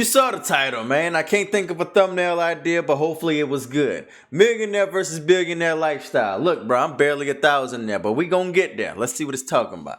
You saw the title, man. I can't think of a thumbnail idea, but hopefully it was good. Millionaire versus billionaire lifestyle. Look, bro, I'm barely 1,000 there, but we gonna get there. Let's see what it's talking about.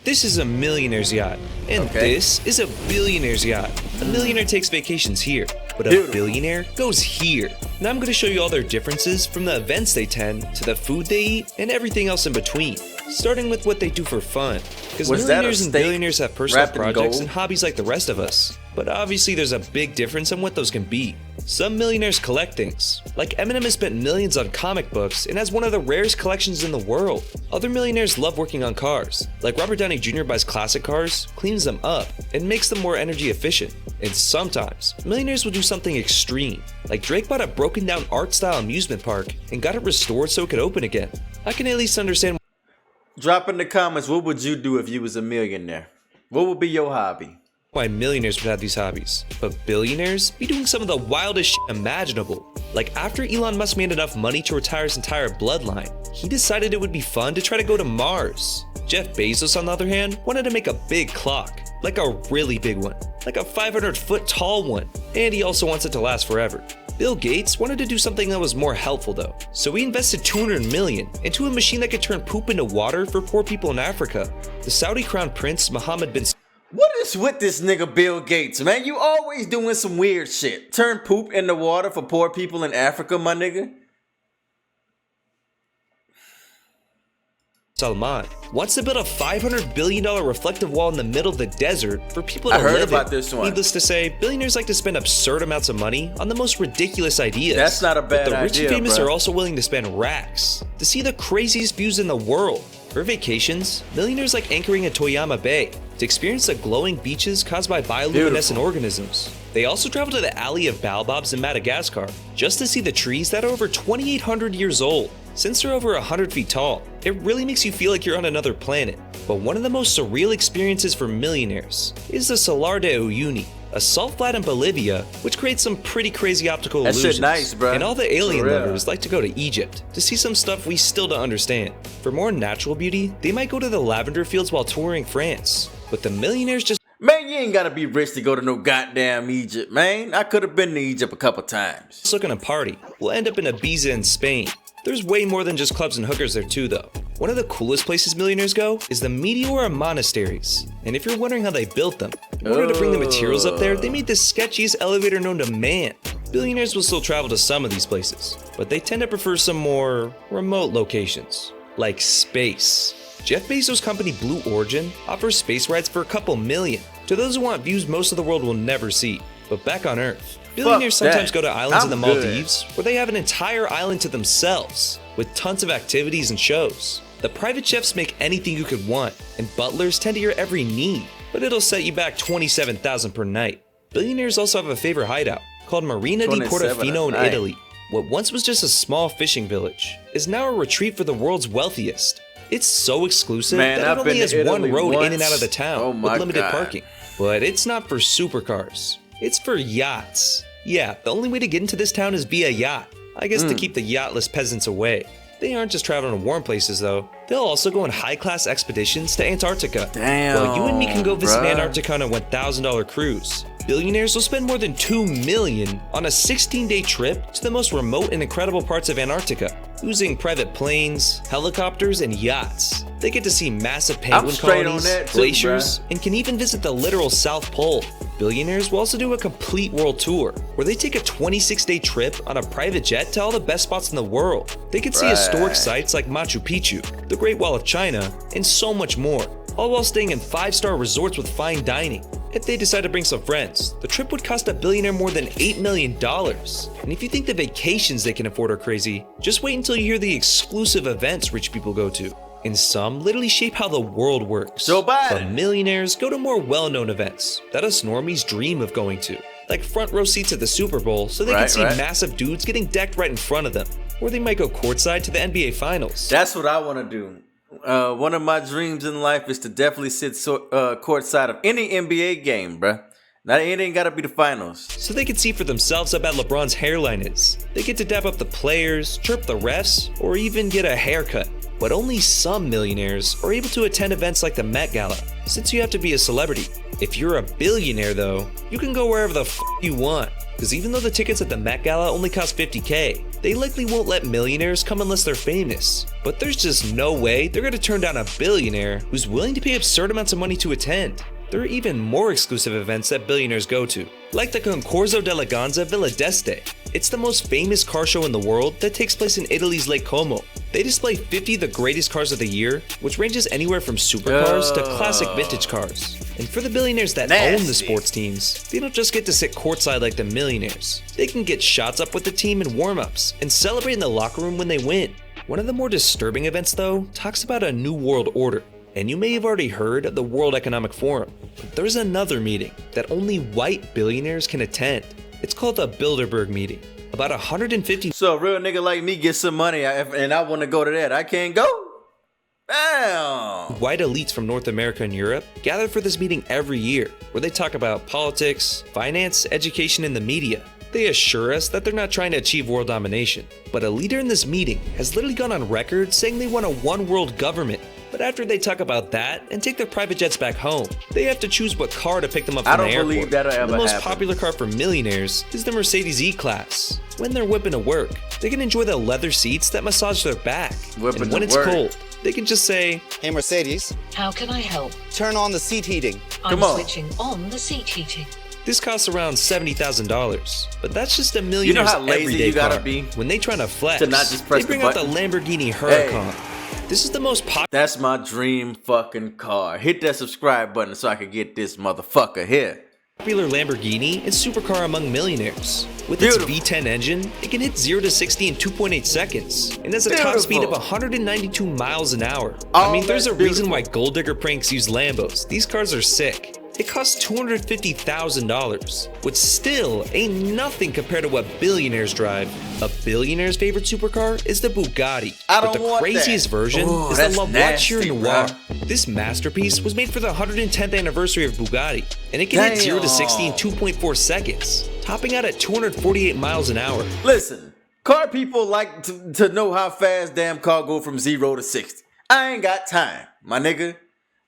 This is a millionaire's yacht, and this is a billionaire's yacht. A millionaire takes vacations here, but a billionaire goes here. Now I'm going to show you all their differences from the events they attend to the food they eat and everything else in between. Starting with what they do for fun, because millionaires and billionaires have personal projects and hobbies like the rest of us. But obviously there's a big difference on what those can be. Some millionaires collect things, like Eminem has spent millions on comic books and has one of the rarest collections in the world. Other millionaires love working on cars, like Robert Downey Jr. buys classic cars, cleans them up, and makes them more energy efficient. And sometimes, millionaires will do something extreme, like Drake bought a broken down art style amusement park and got it restored so it could open again. I can at least understand. Drop in the comments, what would you do if you was a millionaire? What would be your hobby? Why millionaires would have these hobbies, but billionaires be doing some of the wildest shit imaginable. Like after Elon Musk made enough money to retire his entire bloodline, he decided it would be fun to try to go to Mars. Jeff Bezos, on the other hand, wanted to make a big clock, like a really big one, like a 500-foot tall one, and he also wants it to last forever. Bill Gates wanted to do something that was more helpful though, so he invested $200 million into a machine that could turn poop into water for poor people in Africa. The Saudi crown prince Mohammed bin What is with this nigga Bill Gates, man? You always doing some weird shit. Turn poop into water for poor people in Africa, my nigga. Salman wants to build a $500 billion reflective wall in the middle of the desert for people to live in. I heard about this one. Needless to say, billionaires like to spend absurd amounts of money on the most ridiculous ideas. That's not a bad idea, but the rich and famous bro. are also willing to spend racks to see the craziest views in the world. For vacations, millionaires like anchoring at Toyama Bay to experience the glowing beaches caused by bioluminescent organisms. They also travel to the Alley of Baobabs in Madagascar just to see the trees that are over 2,800 years old. Since they're over 100 feet tall, it really makes you feel like you're on another planet. But one of the most surreal experiences for millionaires is the Salar de Uyuni, a salt flat in Bolivia, which creates some pretty crazy optical illusions. Shit nice, bro. And all the alien lovers like to go to Egypt to see some stuff we still don't understand. For more natural beauty, they might go to the lavender fields while touring France. But the millionaires just— Man, you ain't gotta be rich to go to no goddamn Egypt, man. I could have been to Egypt a couple times. looking to party. We'll end up in Ibiza in Spain. There's way more than just clubs and hookers there too though. One of the coolest places millionaires go is the Millionaire monasteries. And if you're wondering how they built them, in order to bring the materials up there, they made the sketchiest elevator known to man. Billionaires will still travel to some of these places, but they tend to prefer some more remote locations, like space. Jeff Bezos' company Blue Origin offers space rides for a couple million to those who want views most of the world will never see. But back on Earth, billionaires sometimes go to islands in the Maldives where they have an entire island to themselves with tons of activities and shows. The private chefs make anything you could want, and butlers tend to your every need, but it'll set you back $27,000 per night. Billionaires also have a favorite hideout called Marina di Portofino in Italy. What once was just a small fishing village is now a retreat for the world's wealthiest. It's so exclusive that it only has one road in and out of the town with limited parking. But it's not for supercars. It's for yachts. Yeah, the only way to get into this town is via yacht. I guess to keep the yachtless peasants away. They aren't just traveling to warm places though. They'll also go on high-class expeditions to Antarctica. Damn, well, you and me can go visit Antarctica on a $1,000 cruise. Billionaires will spend more than $2 million on a 16-day trip to the most remote and incredible parts of Antarctica, using private planes, helicopters, and yachts. They get to see massive penguin colonies, glaciers, and can even visit the literal South Pole. Billionaires will also do a complete world tour, where they take a 26-day trip on a private jet to all the best spots in the world. They can see historic sites like Machu Picchu, the Great Wall of China, and so much more, all while staying in 5-star resorts with fine dining. If they decide to bring some friends, the trip would cost a billionaire more than $8 million. And if you think the vacations they can afford are crazy, just wait until you hear the exclusive events rich people go to. And some literally shape how the world works. But millionaires go to more well-known events that us normies dream of going to, like front row seats at the Super Bowl so they can see massive dudes getting decked right in front of them. Or they might go courtside to the NBA Finals. That's what I want to do. One of my dreams in life is to definitely sit courtside of any NBA game, bruh. Now, it ain't gotta be the finals. So they can see for themselves how bad LeBron's hairline is. They get to dap up the players, chirp the refs, or even get a haircut. But only some millionaires are able to attend events like the Met Gala, since you have to be a celebrity. If you're a billionaire though, you can go wherever the f you want. Because even though the tickets at the Met Gala only cost $50K, they likely won't let millionaires come unless they're famous. But there's just no way they're gonna turn down a billionaire who's willing to pay absurd amounts of money to attend. There are even more exclusive events that billionaires go to, like the Concorso d'Eleganza Villa d'Este. It's the most famous car show in the world that takes place in Italy's Lake Como. They display 50 of the greatest cars of the year, which ranges anywhere from supercars to classic vintage cars. And for the billionaires that own the sports teams, they don't just get to sit courtside like the millionaires. They can get shots up with the team in warm-ups and celebrate in the locker room when they win. One of the more disturbing events though talks about a new world order. And you may have already heard of the World Economic Forum, but there's another meeting that only white billionaires can attend. It's called the Bilderberg meeting. About 150 So a real nigga like me get some money and I want to go to that. I can't go? Damn. white elites from North America and Europe gather for this meeting every year, where they talk about politics, finance, education, and the media. They assure us that they're not trying to achieve world domination. But a leader in this meeting has literally gone on record saying they want a one-world government. But after they talk about that and take their private jets back home, they have to choose what car to pick them up from the airport. I don't believe that'll ever The most happen. popular car for millionaires is the Mercedes E-Class. When they're whipping to work, they can enjoy the leather seats that massage their back. Whipping And when to it's work. cold, they can just say, Hey Mercedes, How can I help? turn on the seat heating. Come I'm on. switching on the seat heating. this costs around $70,000. But that's just a millionaire's how lazy everyday you gotta car. be When they try to flex, to not just press they bring the out the button? Lamborghini Huracan. This is the most popular That's my dream fucking car. Hit that subscribe button so I can get this motherfucker here. Lamborghini and supercar among millionaires. With Beautiful. its V10 engine, it can hit 0 to 60 in 2.8 seconds, and has a top speed of Beautiful. 192 miles an hour. Oh, I mean, there's a that's reason why gold digger pranks use Lambos. These cars are sick. It costs $250,000, which still ain't nothing compared to what billionaires drive. A billionaire's favorite supercar is the Bugatti, I but don't the want craziest that. version Ooh, is the that's La Voiture nasty, Noire. bruh. This masterpiece was made for the 110th anniversary of Bugatti, and it can hit 0 to 60 in 2.4 seconds, topping out at 248 miles an hour. Listen, car people like to know how fast damn car go from 0 to 60. I ain't got time, my nigga.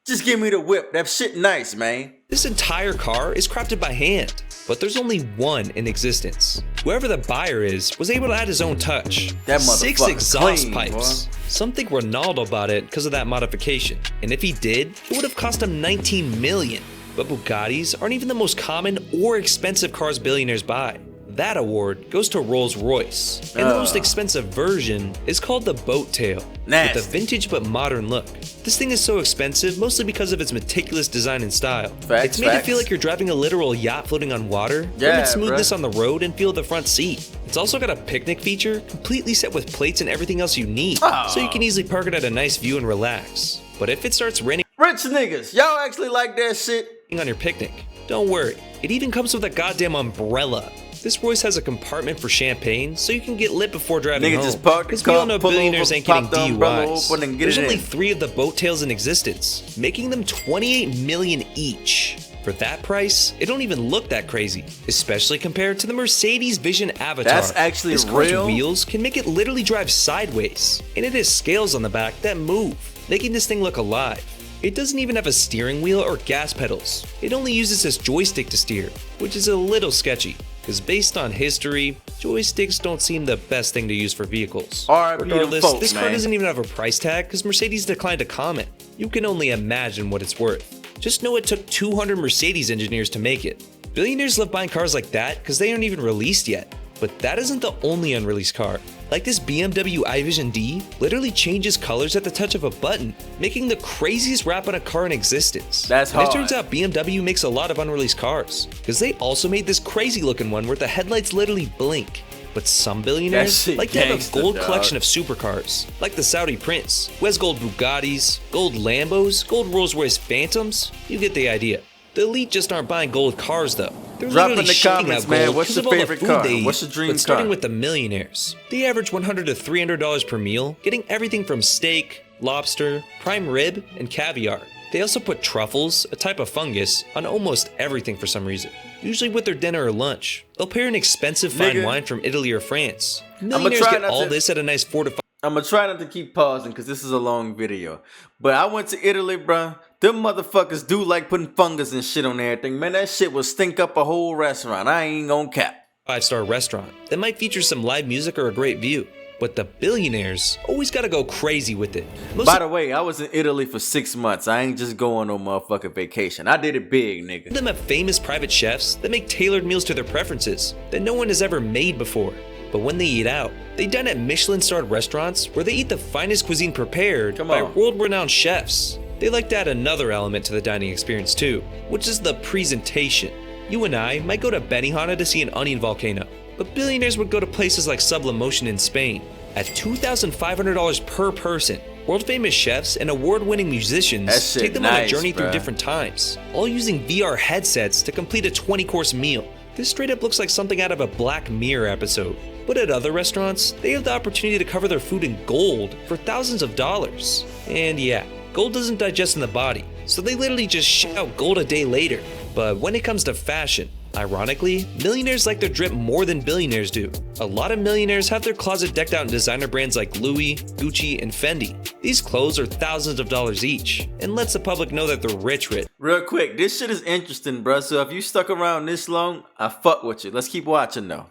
Just give me the whip. That shit nice, man. This entire car is crafted by hand, but there's only one in existence. Whoever the buyer is was able to add his own touch. That 6 motherfucker exhaust clean, pipes. boy. Some think Ronaldo bought it because of that modification, and if he did, it would have cost him $19 million. But Bugattis aren't even the most common or expensive cars billionaires buy. That award goes to Rolls-Royce, and the most expensive version is called the Boat Tail, Nasty. with a vintage but modern look. This thing is so expensive mostly because of its meticulous design and style. Facts, It's made to facts. feel like you're driving a literal yacht floating on water, Yeah, limit smoothness bruh. on the road, and feel the front seat. It's also got a picnic feature, completely set with plates and everything else you need, so you can easily park it at a nice view and relax. But if it starts raining Rich niggas, y'all actually like that shit? on your picnic, don't worry, it even comes with a goddamn umbrella. This Royce has a compartment for champagne, so you can get lit before driving Nigga home. just park the Because we all car, know pull billionaires over, ain't getting pop the umbrella DUIs. open and get There's it only in. 3 of the boat tails in existence, making them 28 million each. For that price, it don't even look that crazy, especially compared to the Mercedes Vision Avatar. That's actually this car's real? wheels can make it literally drive sideways, and it has scales on the back that move, making this thing look alive. It doesn't even have a steering wheel or gas pedals. It only uses this joystick to steer, which is a little sketchy, because based on history, joysticks don't seem the best thing to use for vehicles. R.I.P. to them Regardless, folks, this car man. doesn't even have a price tag because Mercedes declined to comment. You can only imagine what it's worth. Just know it took 200 Mercedes engineers to make it. Billionaires love buying cars like that because they aren't even released yet. But that isn't the only unreleased car. Like this BMW iVision D literally changes colors at the touch of a button, making the craziest wrap on a car in existence. That's And hard. it turns out BMW makes a lot of unreleased cars, because they also made this crazy looking one where the headlights literally blink. But some billionaires shit like to have a gangsta, gold dog. collection of supercars, like the Saudi Prince, who has gold Bugattis, gold Lambos, gold Rolls-Royce Phantoms. You get the idea. The elite just aren't buying gold cars though. They're Drop in literally the shedding comments, out man. gold What's because your of all the favorite food car? they eat. What's your dream But starting car? with the millionaires, they average $100 to $300 per meal, getting everything from steak, lobster, prime rib, and caviar. They also put truffles, a type of fungus, on almost everything for some reason. Usually with their dinner or lunch. They'll pair an expensive fine Nigga. wine from Italy or France. I'ma Millionaires try get not all to- this at a nice 4 to 5. I'm gonna try not to keep pausing because this is a long video. But I went to Italy, bruh. Them motherfuckers do like putting fungus and shit on everything. Man, that shit will stink up a whole restaurant. I ain't gonna cap. 5-star restaurant that might feature some live music or a great view. But the billionaires always gotta go crazy with it. By the way, I was in Italy for 6 months. I ain't just going on motherfucking vacation. I did it big, nigga. Them have famous private chefs that make tailored meals to their preferences that no one has ever made before. But when they eat out, they dine at Michelin-starred restaurants where they eat the finest cuisine prepared by world-renowned chefs. They like to add another element to the dining experience too, which is the presentation. You and I might go to Benihana to see an onion volcano, but billionaires would go to places like Sublimotion in Spain. At $2,500 per person, world-famous chefs and award-winning musicians take them on a journey through different times, all using VR headsets to complete a 20-course meal. This straight up looks like something out of a Black Mirror episode. But at other restaurants, they have the opportunity to cover their food in gold for thousands of dollars. And yeah, gold doesn't digest in the body, so they literally just shit out gold a day later. But when it comes to fashion, ironically, millionaires like their drip more than billionaires do. A lot of millionaires have their closet decked out in designer brands like Louis, Gucci, and Fendi. These clothes are thousands of dollars each, and lets the public know that they're rich. Real quick, this shit is interesting, bruh. So if you stuck around this long, I fuck with you. Let's keep watching though.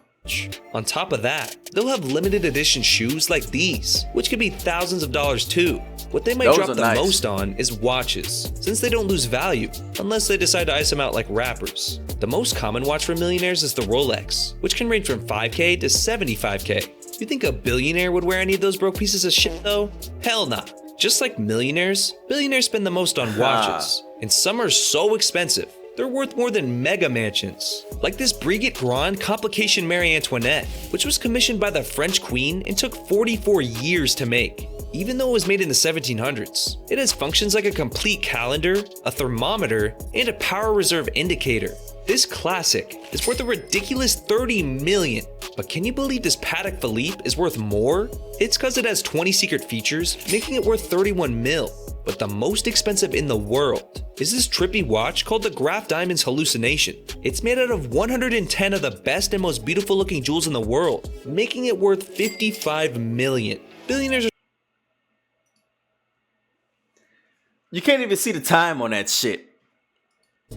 On top of that, they'll have limited edition shoes like these, which could be thousands of dollars too. What they might drop the most on is watches, since they don't lose value, unless they decide to ice them out like rappers. The most common watch for millionaires is the Rolex, which can range from 5K to 75K. You think a billionaire would wear any of those broke pieces of shit though? Hell nah. Just like millionaires, billionaires spend the most on watches, and some are so expensive, they're worth more than mega mansions. Like this Brigitte Grand Complication Marie Antoinette, which was commissioned by the French Queen and took 44 years to make. Even though it was made in the 1700s, it has functions like a complete calendar, a thermometer, and a power reserve indicator. This classic is worth a ridiculous $30 million. But can you believe this Patek Philippe is worth more? It's cause it has 20 secret features, making it worth 31 mil. But the most expensive in the world is this trippy watch called the Graf Diamonds Hallucination. It's made out of 110 of the best and most beautiful looking jewels in the world, making it worth 55 million. Billionaires are You can't even see the time on that shit.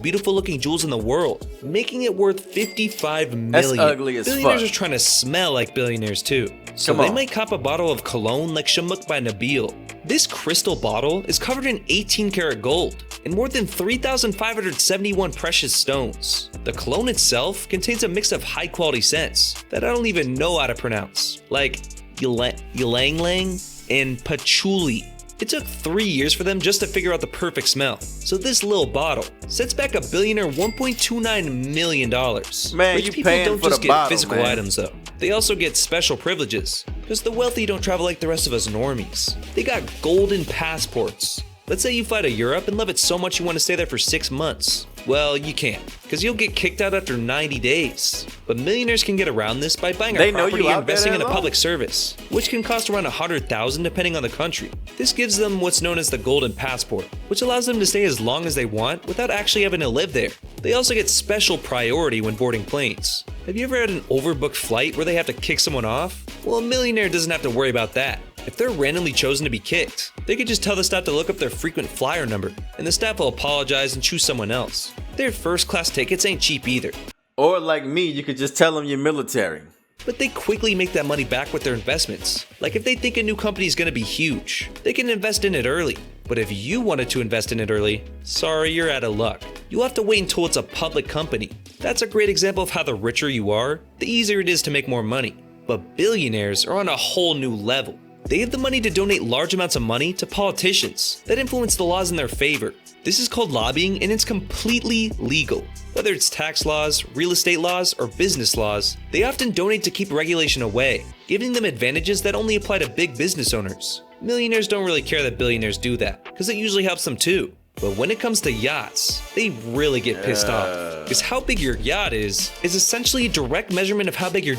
Beautiful looking jewels in the world, making it worth 55 million. That's ugly as Billionaires fuck. are trying to smell like billionaires too. So they might cop a bottle of cologne like Shamuk by Nabil. This crystal bottle is covered in 18 karat gold and more than 3,571 precious stones. The cologne itself contains a mix of high quality scents that I don't even know how to pronounce, like ylang ylang and patchouli. It took 3 years for them just to figure out the perfect smell. So this little bottle sets back a billionaire $1.29 million. Man, Rich you people paying don't for just the get bottle, physical man. items though. They also get special privileges, because the wealthy don't travel like the rest of us normies. They got golden passports. Let's say you fly to Europe and love it so much you want to stay there for 6 months. Well, you can't, because you'll get kicked out after 90 days. But millionaires can get around this by buying a property and investing in a public service, which can cost around $100,000 depending on the country. This gives them what's known as the golden passport, which allows them to stay as long as they want without actually having to live there. They also get special priority when boarding planes. Have you ever had an overbooked flight where they have to kick someone off? Well, a millionaire doesn't have to worry about that. If they're randomly chosen to be kicked, they could just tell the staff to look up their frequent flyer number, and the staff will apologize and choose someone else. Their first class tickets ain't cheap either. Or like me, you could just tell them you're military. But they quickly make that money back with their investments. Like if they think a new company is going to be huge, they can invest in it early. But if you wanted to invest in it early, sorry, you're out of luck. You'll have to wait until it's a public company. That's a great example of how the richer you are, the easier it is to make more money. But billionaires are on a whole new level. They have the money to donate large amounts of money to politicians that influence the laws in their favor. This is called lobbying, and it's completely legal. Whether it's tax laws, real estate laws, or business laws, they often donate to keep regulation away, giving them advantages that only apply to big business owners. Millionaires don't really care that billionaires do that, because it usually helps them too. But when it comes to yachts, they really get pissed off. Because how big your yacht is essentially a direct measurement of how big your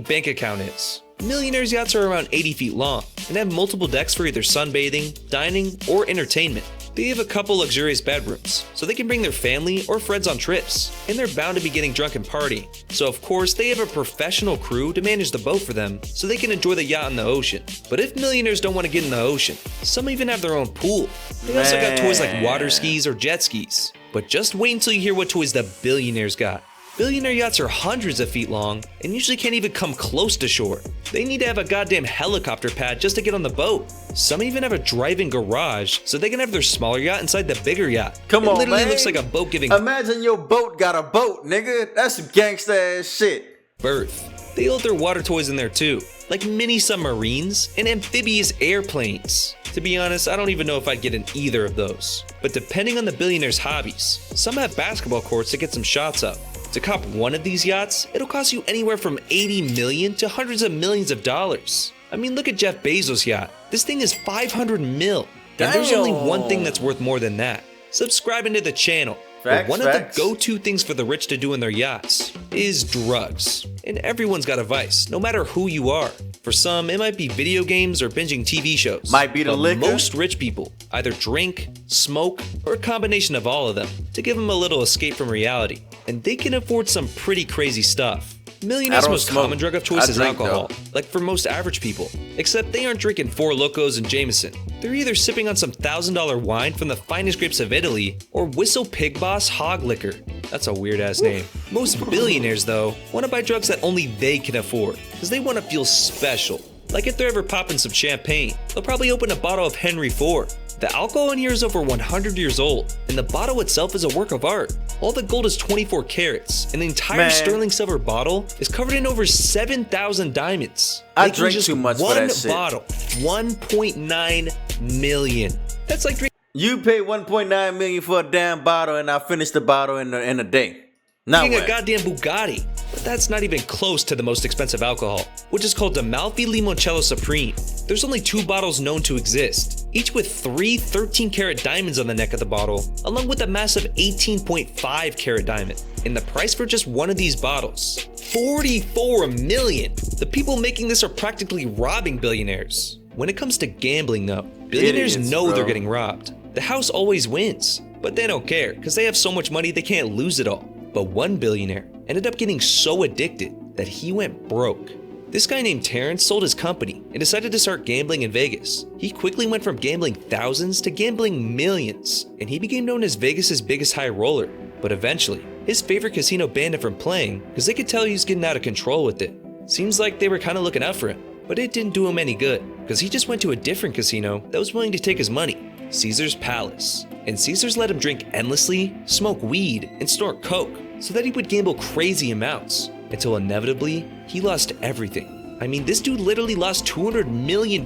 bank account is. Millionaires' yachts are around 80 feet long and have multiple decks for either sunbathing, dining, or entertainment. They have a couple luxurious bedrooms, so they can bring their family or friends on trips, and they're bound to be getting drunk and partying. So of course, they have a professional crew to manage the boat for them, so they can enjoy the yacht in the ocean. But if millionaires don't want to get in the ocean, some even have their own pool. They also got toys like water skis or jet skis. But just wait until you hear what toys the billionaires got. Billionaire yachts are hundreds of feet long and usually can't even come close to shore. They need to have a goddamn helicopter pad just to get on the boat. Some even have a drive-in garage so they can have their smaller yacht inside the bigger yacht. Come on, it literally man. looks like a boat giving Imagine your boat got a boat, nigga. That's some gangsta ass shit. birth. They hold their water toys in there too, like mini submarines and amphibious airplanes. To be honest, I don't even know if I'd get in either of those. But depending on the billionaire's hobbies, some have basketball courts to get some shots up. To cop one of these yachts, it'll cost you anywhere from 80 million to hundreds of millions of dollars. I mean, look at Jeff Bezos' yacht. This thing is 500 mil. And there's only one thing that's worth more than that. Subscribing to the channel. But one of the go-to things for the rich to do in their yachts is drugs. And everyone's got a vice, no matter who you are. For some, it might be video games or binging TV shows. Might be the But liquor. most rich people either drink, smoke, or a combination of all of them to give them a little escape from reality. And they can afford some pretty crazy stuff. Millionaires' most common drug of choice is alcohol, like for most average people. Except they aren't drinking Four Locos and Jameson. They're either sipping on some $1,000 wine from the finest grapes of Italy, or Whistle Pig Boss Hog Liquor. That's a weird ass name. Most billionaires, though, want to buy drugs that only they can afford, because they want to feel special. Like if they're ever popping some champagne, they'll probably open a bottle of Henry IV. The alcohol in here is over 100 years old, and the bottle itself is a work of art. All the gold is 24 carats, and the entire sterling silver bottle is covered in over 7,000 diamonds. I Making drank just too much for that shit. One bottle, 1.9 million. That's like drinking You pay 1.9 million for a damn bottle, and I finished the bottle in a day. Now a what? goddamn Bugatti. But that's not even close to the most expensive alcohol, which is called Amalfi Limoncello Supreme. There's only 2 bottles known to exist, each with 3 13-karat diamonds on the neck of the bottle, along with a massive 18.5-karat diamond. And the price for just one of these bottles, 44 million. The people making this are practically robbing billionaires. When it comes to gambling though, billionaires know they're getting robbed. The house always wins, but they don't care because they have so much money they can't lose it all. But one billionaire ended up getting so addicted that he went broke. This guy named Terrence sold his company and decided to start gambling in Vegas. He quickly went from gambling thousands to gambling millions, and he became known as Vegas's biggest high roller. But eventually, his favorite casino banned him from playing because they could tell he was getting out of control with it. Seems like they were kind of looking out for him, but it didn't do him any good because he just went to a different casino that was willing to take his money, Caesar's Palace. And Caesars let him drink endlessly, smoke weed, and snort coke so that he would gamble crazy amounts until inevitably he lost everything. I mean, this dude literally lost $200 million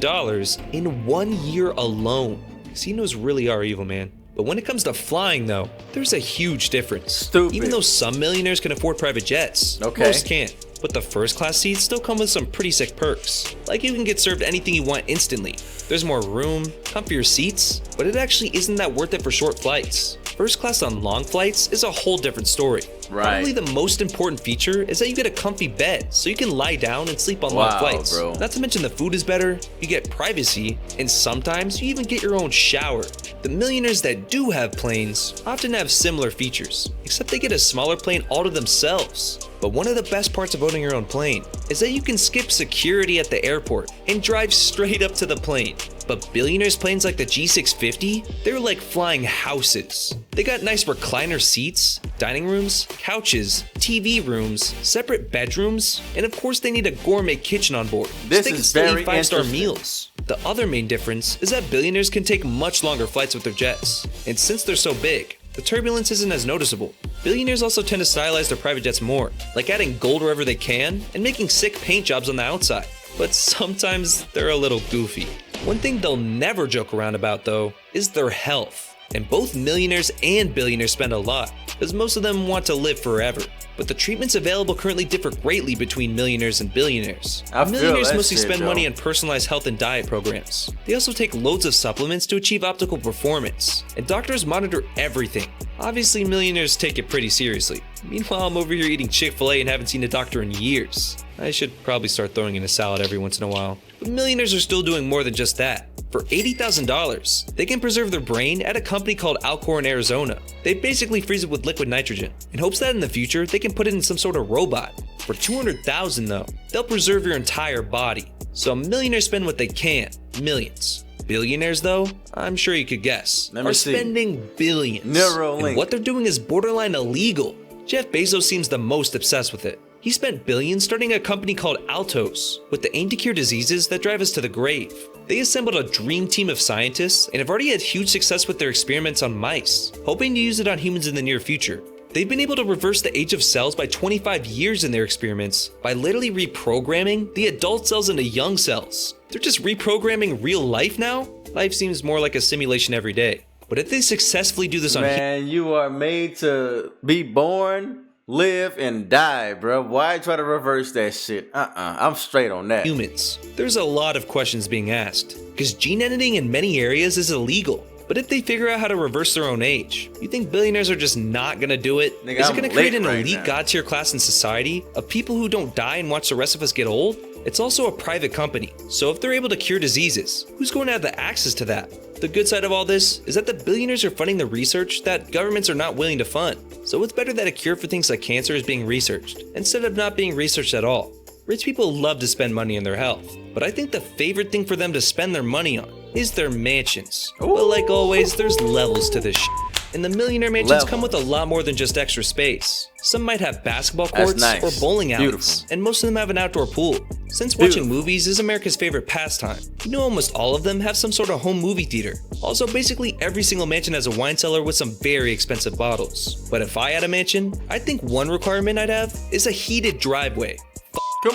in 1 year alone. Casinos really are evil, man. But when it comes to flying though, there's a huge difference. Stupid. Even though some millionaires can afford private jets, most can't. But the first class seats still come with some pretty sick perks. Like you can get served anything you want instantly. There's more room, comfier seats, but it actually isn't that worth it for short flights. First class on long flights is a whole different story. Probably the most important feature is that you get a comfy bed so you can lie down and sleep on long flights. Bro. Not to mention the food is better, you get privacy, and sometimes you even get your own shower. The millionaires that do have planes often have similar features, except they get a smaller plane all to themselves. But one of the best parts of owning your own plane is that you can skip security at the airport and drive straight up to the plane. But billionaires' planes like the G650, they're like flying houses. They got nice recliner seats, dining rooms, couches, TV rooms, separate bedrooms, and of course they need a gourmet kitchen on board. This so they is can very eat 5-star interesting. meals. The other main difference is that billionaires can take much longer flights with their jets. And since they're so big, the turbulence isn't as noticeable. Billionaires also tend to stylize their private jets more, like adding gold wherever they can and making sick paint jobs on the outside. But sometimes they're a little goofy. One thing they'll never joke around about though is their health. And both millionaires and billionaires spend a lot, because most of them want to live forever. But the treatments available currently differ greatly between millionaires and billionaires. Millionaires mostly spend money on personalized health and diet programs. They also take loads of supplements to achieve optimal performance. And doctors monitor everything. Obviously, millionaires take it pretty seriously. Meanwhile, I'm over here eating Chick-fil-A and haven't seen a doctor in years. I should probably start throwing in a salad every once in a while. But millionaires are still doing more than just that. For $80,000, they can preserve their brain at a company called Alcor in Arizona. They basically freeze it with liquid nitrogen in hopes that in the future they can put it in some sort of robot. For $200,000 though, they'll preserve your entire body. So millionaires spend what they can, millions. Billionaires though, I'm sure you could guess, are spending billions. And what they're doing is borderline illegal. Jeff Bezos seems the most obsessed with it. He spent billions starting a company called Altos with the aim to cure diseases that drive us to the grave. They assembled a dream team of scientists and have already had huge success with their experiments on mice, hoping to use it on humans in the near future. They've been able to reverse the age of cells by 25 years in their experiments by literally reprogramming the adult cells into young cells. They're just reprogramming real life now? Life seems more like a simulation every day. But if they successfully do this on Man, you are made to be born, live, and die, bro. Why try to reverse that shit? I'm straight on that. Humans, there's a lot of questions being asked, because gene editing in many areas is illegal. But if they figure out how to reverse their own age, you think billionaires are just not gonna do it? Nigga, is it gonna create an right elite god tier class in society of people who don't die and watch the rest of us get old? It's also a private company, so if they're able to cure diseases, who's going to have the access to that? The good side of all this is that the billionaires are funding the research that governments are not willing to fund. So it's better that a cure for things like cancer is being researched, instead of not being researched at all. Rich people love to spend money on their health, but I think the favorite thing for them to spend their money on is their mansions. But like always, there's levels to this shit. And the millionaire mansions come with a lot more than just extra space. Some might have basketball courts or bowling alleys, and most of them have an outdoor pool. Since watching movies is America's favorite pastime, you know almost all of them have some sort of home movie theater. Also, basically every single mansion has a wine cellar with some very expensive bottles. But if I had a mansion, I think one requirement I'd have is a heated driveway.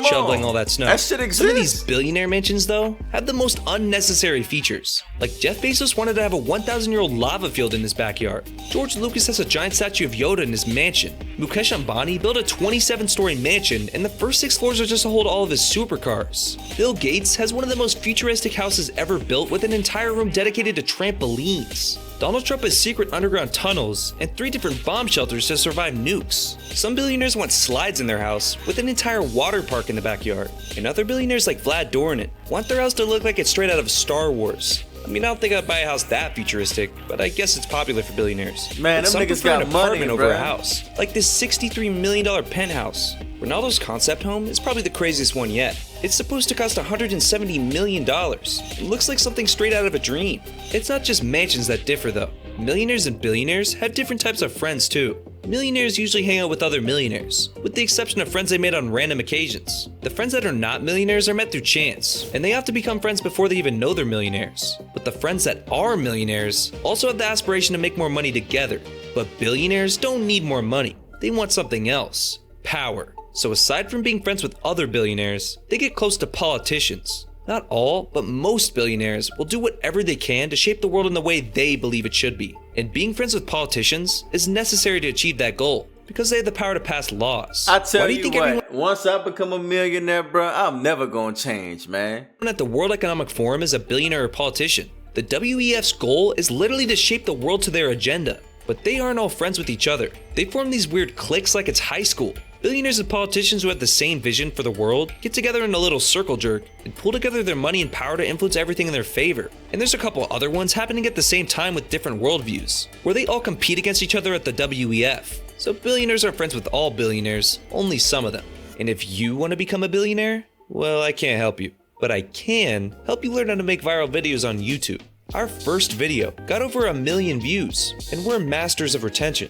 Shoveling all that snow. That shit exists. Some of these billionaire mansions, though, have the most unnecessary features. Like Jeff Bezos wanted to have a 1,000-year-old lava field in his backyard. George Lucas has a giant statue of Yoda in his mansion. Mukesh Ambani built a 27-story mansion, and the first 6 floors are just to hold all of his supercars. Bill Gates has one of the most futuristic houses ever built with an entire room dedicated to trampolines. Donald Trump has secret underground tunnels and 3 different bomb shelters to survive nukes. Some billionaires want slides in their house with an entire water park in the backyard. And other billionaires like Vlad Dorin want their house to look like it's straight out of Star Wars. I mean, I don't think I'd buy a house that futuristic, but I guess it's popular for billionaires. Man, them niggas got money, over a house, like this $63 million penthouse. Ronaldo's concept home is probably the craziest one yet. It's supposed to cost $170 million. It looks like something straight out of a dream. It's not just mansions that differ though. Millionaires and billionaires have different types of friends too. Millionaires usually hang out with other millionaires, with the exception of friends they made on random occasions. The friends that are not millionaires are met through chance, and they have to become friends before they even know they're millionaires. But the friends that are millionaires also have the aspiration to make more money together. But billionaires don't need more money. They want something else. Power. So aside from being friends with other billionaires, they get close to politicians. Not all, but most billionaires will do whatever they can to shape the world in the way they believe it should be. And being friends with politicians is necessary to achieve that goal, because they have the power to pass laws. I tell you what, once I become a millionaire, bro, I'm never gonna change, man. At the World Economic Forum is a billionaire or politician. The WEF's goal is literally to shape the world to their agenda. But they aren't all friends with each other. They form these weird cliques like it's high school. Billionaires and politicians who have the same vision for the world get together in a little circle jerk and pull together their money and power to influence everything in their favor. And there's a couple other ones happening at the same time with different worldviews, where they all compete against each other at the WEF. So billionaires aren't friends with all billionaires, only some of them. And if you want to become a billionaire, well, I can't help you. But I can help you learn how to make viral videos on YouTube. Our first video got over 1 million views, and we're masters of retention.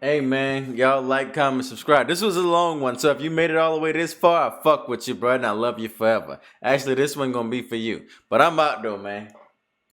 Hey man, y'all like, comment, subscribe. This was a long one, so if you made it all the way this far, I fuck with you, bro, and I love you forever. Actually, this one gonna be for you. But I'm out though, man.